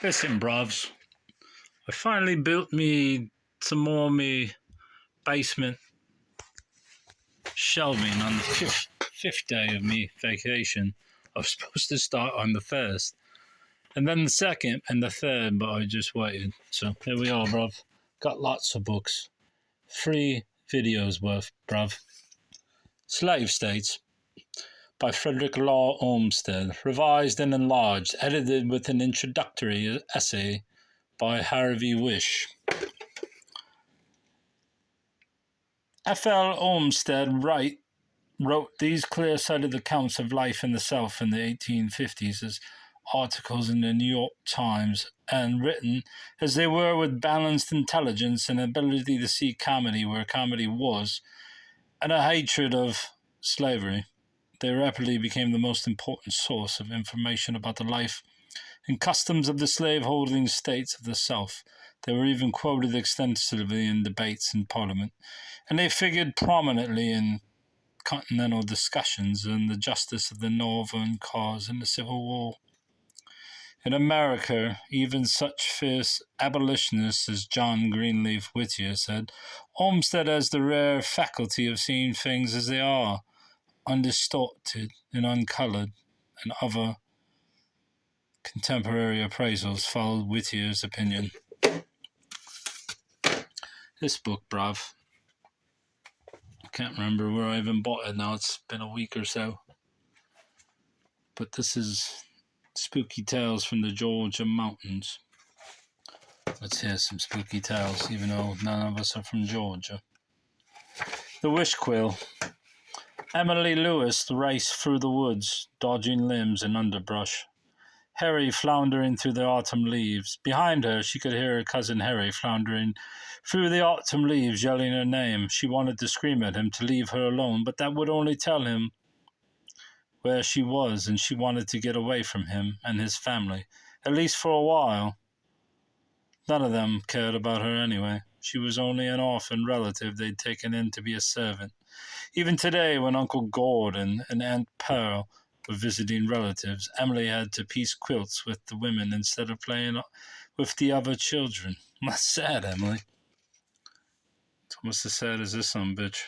Listen, brovs, I finally built me some more me basement shelving on the fifth day of me vacation. I was supposed to start on the first, and then the second and the third, but I just waited. So here we are, bruv. Got lots of books. 3 videos worth, bruv. Slave States by Frederick Law Olmsted, revised and enlarged, edited with an introductory essay by Harvey Wish. F.L. Olmsted wrote these clear-sighted accounts of life in the South in the 1850s as articles in the New York Times, and written as they were with balanced intelligence and ability to see comedy where comedy was, and a hatred of slavery. They rapidly became the most important source of information about the life and customs of the slave-holding states of the South. They were even quoted extensively in debates in Parliament, and they figured prominently in continental discussions on the justice of the Northern cause in the Civil War. In America, even such fierce abolitionists as John Greenleaf Whittier said, Olmsted has the rare faculty of seeing things as they are, undistorted and uncolored, and other contemporary appraisals followed Whittier's opinion. This book, bruv, I can't remember where I even bought it now. It's been a week or so. But this is Spooky Tales from the Georgia Mountains. Let's hear some spooky tales, even though none of us are from Georgia. The Wish Quill. Emily Lewis raced through the woods, dodging limbs and underbrush. Harry floundering through the autumn leaves. Behind her, she could hear her cousin Harry floundering through the autumn leaves, yelling her name. She wanted to scream at him to leave her alone, but that would only tell him where she was, and she wanted to get away from him and his family, at least for a while. None of them cared about her anyway. She was only an orphan relative they'd taken in to be a servant. Even today, when Uncle Gordon and Aunt Pearl were visiting relatives, Emily had to piece quilts with the women instead of playing with the other children. That's sad, Emily. It's almost as sad as this son bitch,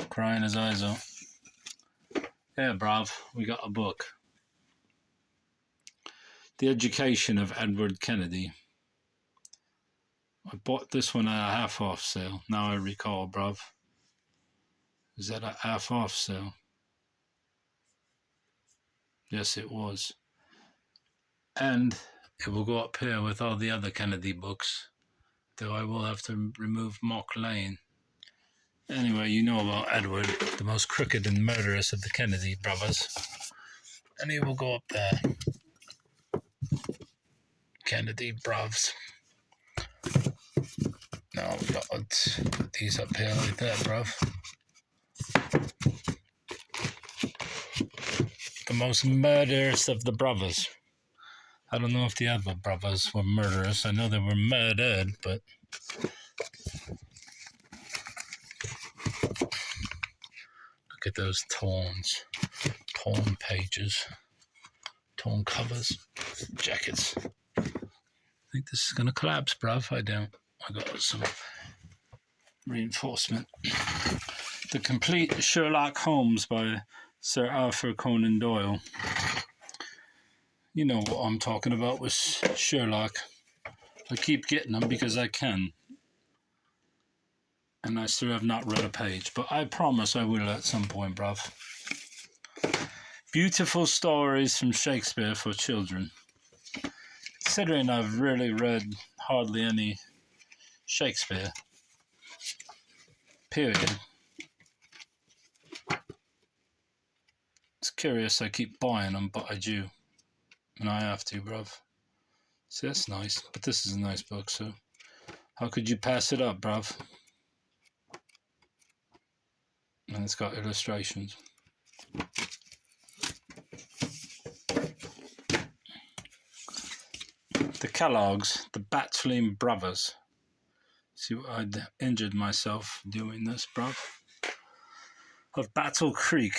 crying his eyes out. Yeah, bruv, we got a book. The Education of Edward Kennedy. I bought this one at a half-off sale. Now I recall, bruv. Is that a half-off sale? Yes, it was. And it will go up here with all the other Kennedy books, though I will have to remove Mock Lane. Anyway, you know about Edward, the most crooked and murderous of the Kennedy brothers. And he will go up there. Kennedy brovs. Now we got these up here like that, bruv. The most murderous of the brothers. I don't know if the other brothers were murderous. I know they were murdered, but look at those torn pages, torn covers, jackets. I think this is going to collapse, bruv. I don't. I got some reinforcement. The Complete Sherlock Holmes by Sir Arthur Conan Doyle. You know what I'm talking about with Sherlock. I keep getting them because I can. And I still have not read a page, but I promise I will at some point, bruv. Beautiful stories from Shakespeare for children. Considering I've really read hardly any Shakespeare, period. It's curious I keep buying them, but I do. And I have to, bruv. See, that's nice, but this is a nice book, so how could you pass it up, bruv? And it's got illustrations. The Kellogg's, the Battling Brothers. See what I'd injured myself doing this, bruv. Of Battle Creek.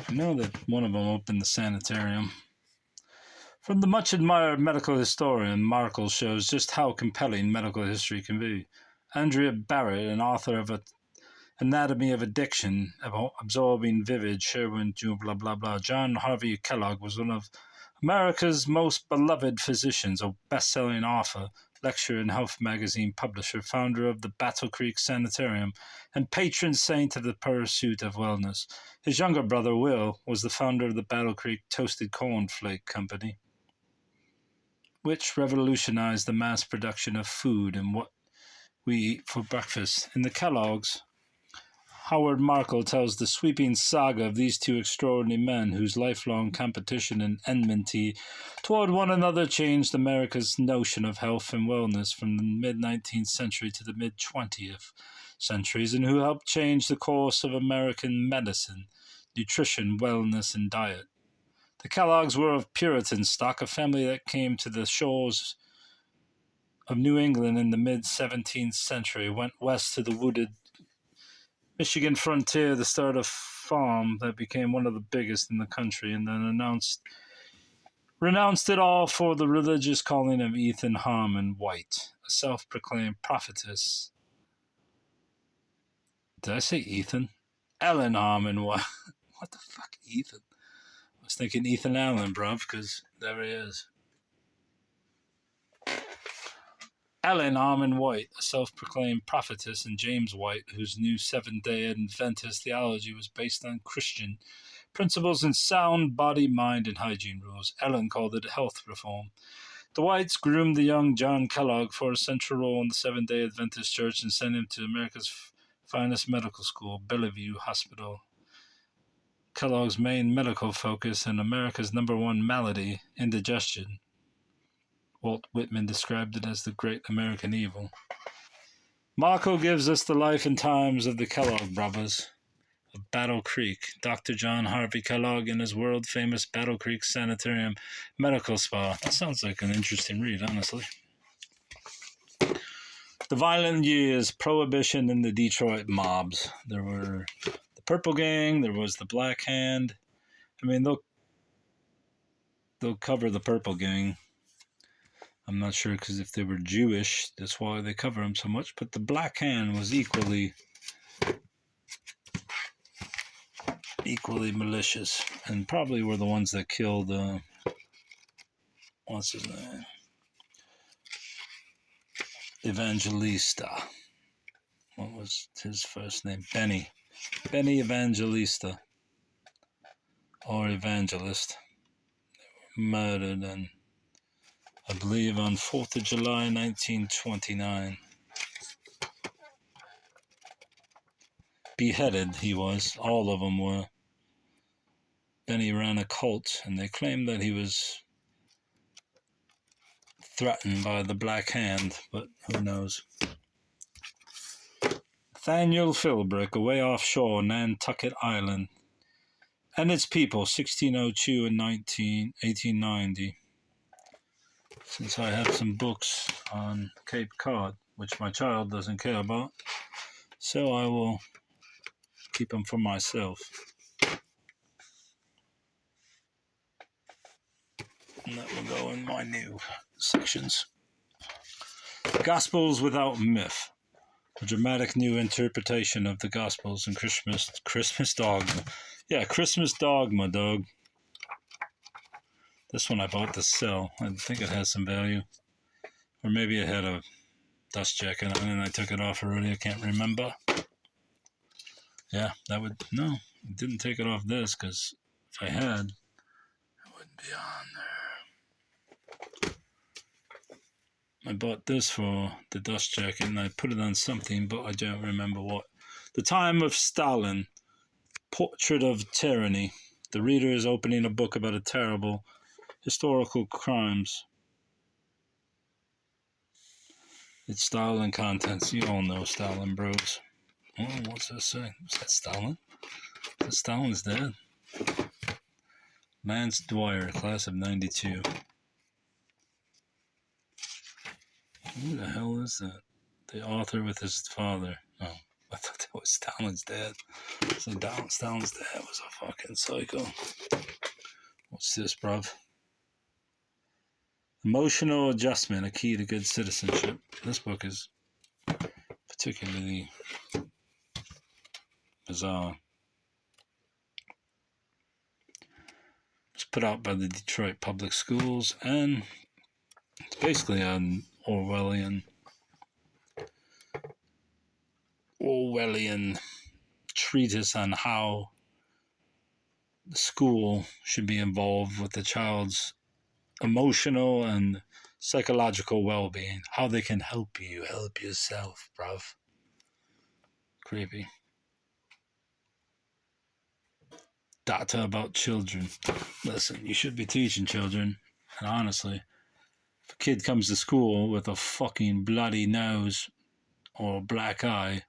I know that one of them opened the sanitarium. From the much-admired medical historian, Markle shows just how compelling medical history can be. Andrea Barrett, an author of Anatomy of Addiction, Absorbing Vivid, Sherwin, blah, blah, blah. John Harvey Kellogg was one of America's most beloved physicians, a best-selling author, lecturer and health magazine publisher, founder of the Battle Creek Sanitarium, and patron saint of the pursuit of wellness. His younger brother, Will, was the founder of the Battle Creek Toasted Corn Flake Company, which revolutionized the mass production of food and what we eat for breakfast. In the Kellogg's, Howard Markle tells the sweeping saga of these two extraordinary men whose lifelong competition and enmity toward one another changed America's notion of health and wellness from the mid-19th century to the mid-20th centuries, and who helped change the course of American medicine, nutrition, wellness, and diet. The Kellogg's were of Puritan stock, a family that came to the shores of New England in the mid-17th century, went west to the wooded Michigan frontier to start a farm that became one of the biggest in the country, and then renounced it all for the religious calling of Ethan Harmon White, a self-proclaimed prophetess. Did I say Ethan? Ellen Harmon White. What the fuck, Ethan? I was thinking Ethan Allen, bruv, because there he is. Ellen Harmon White, a self-proclaimed prophetess, and James White, whose new Seventh-day Adventist theology was based on Christian principles and sound body, mind, and hygiene rules. Ellen called it health reform. The Whites groomed the young John Kellogg for a central role in the Seventh-day Adventist Church and sent him to America's finest medical school, Bellevue Hospital. Kellogg's main medical focus and America's number one malady, indigestion. Walt Whitman described it as the great American evil. Markle gives us the life and times of the Kellogg brothers of Battle Creek. Dr. John Harvey Kellogg and his world-famous Battle Creek Sanitarium Medical Spa. That sounds like an interesting read, honestly. The violent years, Prohibition, and the Detroit mobs. There were the Purple Gang, there was the Black Hand. I mean, they'll cover the Purple Gang. I'm not sure because if they were Jewish, that's why they cover them so much. But the Black Hand was equally malicious, and probably were the ones that killed. What's his name? Evangelista. What was his first name? Benny Evangelista, or Evangelist. They were murdered, and I believe on 4th of July, 1929. Beheaded, he was. All of them were. Benny ran a cult, and they claimed that he was threatened by the Black Hand, but who knows. Nathaniel Philbrick, away offshore Nantucket Island, and its people, 1602 and 1890. Since I have some books on Cape Cod, which my child doesn't care about, so I will keep them for myself. And that will go in my new sections. Gospels without myth. A dramatic new interpretation of the Gospels and Christmas dogma. Yeah, Christmas dogma, dog. This one I bought to sell. I think it has some value. Or maybe it had a dust jacket on it and I took it off already. I can't remember. Yeah, that would... No, I didn't take it off this because if I had, it wouldn't be on there. I bought this for the dust jacket and I put it on something, but I don't remember what. The Time of Stalin, Portrait of Tyranny. The reader is opening a book about a terrible historical crimes. Its style and contents. You all know Stalin, bros. Oh, what's that say? Is that Stalin? That Stalin's dead. Lance Dwyer, class of 92. Who the hell is that? The author with his father. Oh, I thought that was Stalin's dad. So Stalin's dad was a fucking psycho. What's this, bruv? Emotional Adjustment, A Key to Good Citizenship. This book is particularly bizarre. It's put out by the Detroit Public Schools, and it's basically an Orwellian treatise on how the school should be involved with the child's emotional and psychological well-being, how they can help you help yourself, bruv. Creepy. Data about children. Listen, you should be teaching children, and honestly, if a kid comes to school with a fucking bloody nose or a black eye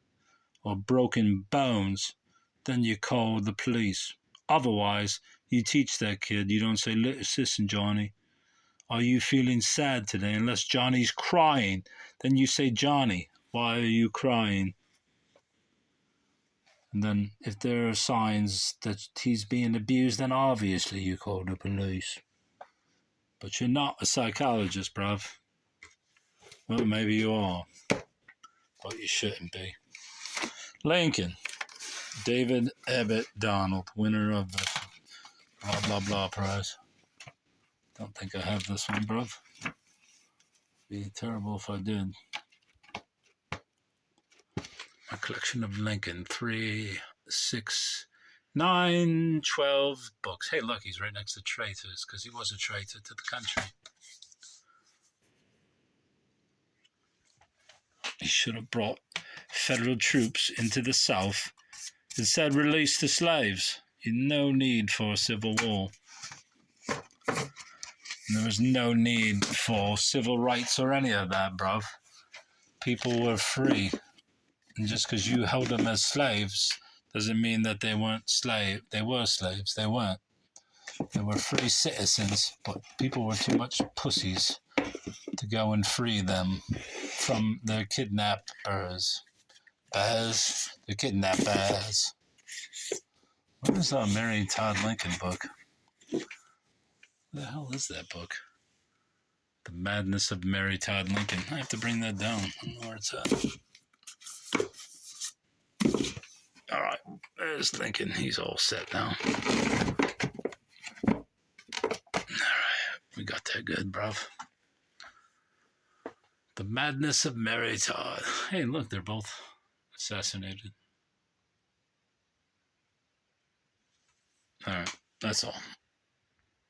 or broken bones, then you call the police. Otherwise, you teach that kid. You don't say, listen, Johnny, are you feeling sad today? Unless Johnny's crying, then you say, Johnny, why are you crying? And then if there are signs that he's being abused, then obviously you call the police. But you're not a psychologist, bruv. Well, maybe you are, but you shouldn't be. Lincoln. David Abbott Donald, winner of the blah blah blah prize. Don't think I have this one, bruv. Be terrible if I did. My collection of Lincoln, 3, 6, 9, 12 books. Hey, look, he's right next to traitors, because he was a traitor to the country. He should have brought federal troops into the South. Instead, released the slaves. No need for a civil war. There was no need for civil rights or any of that, bruv. People were free. And just because you held them as slaves doesn't mean that they weren't slaves. They were slaves. They weren't. They were free citizens, but people were too much pussies to go and free them from their kidnappers. The kidnappers. What is that Mary Todd Lincoln book? What the hell is that book? The Madness of Mary Todd Lincoln. I have to bring that down. I don't know where it's at. Alright, there's Lincoln. He's all set now. Alright, we got that good, bruv. The Madness of Mary Todd. Hey, look, they're both assassinated. Alright, that's all.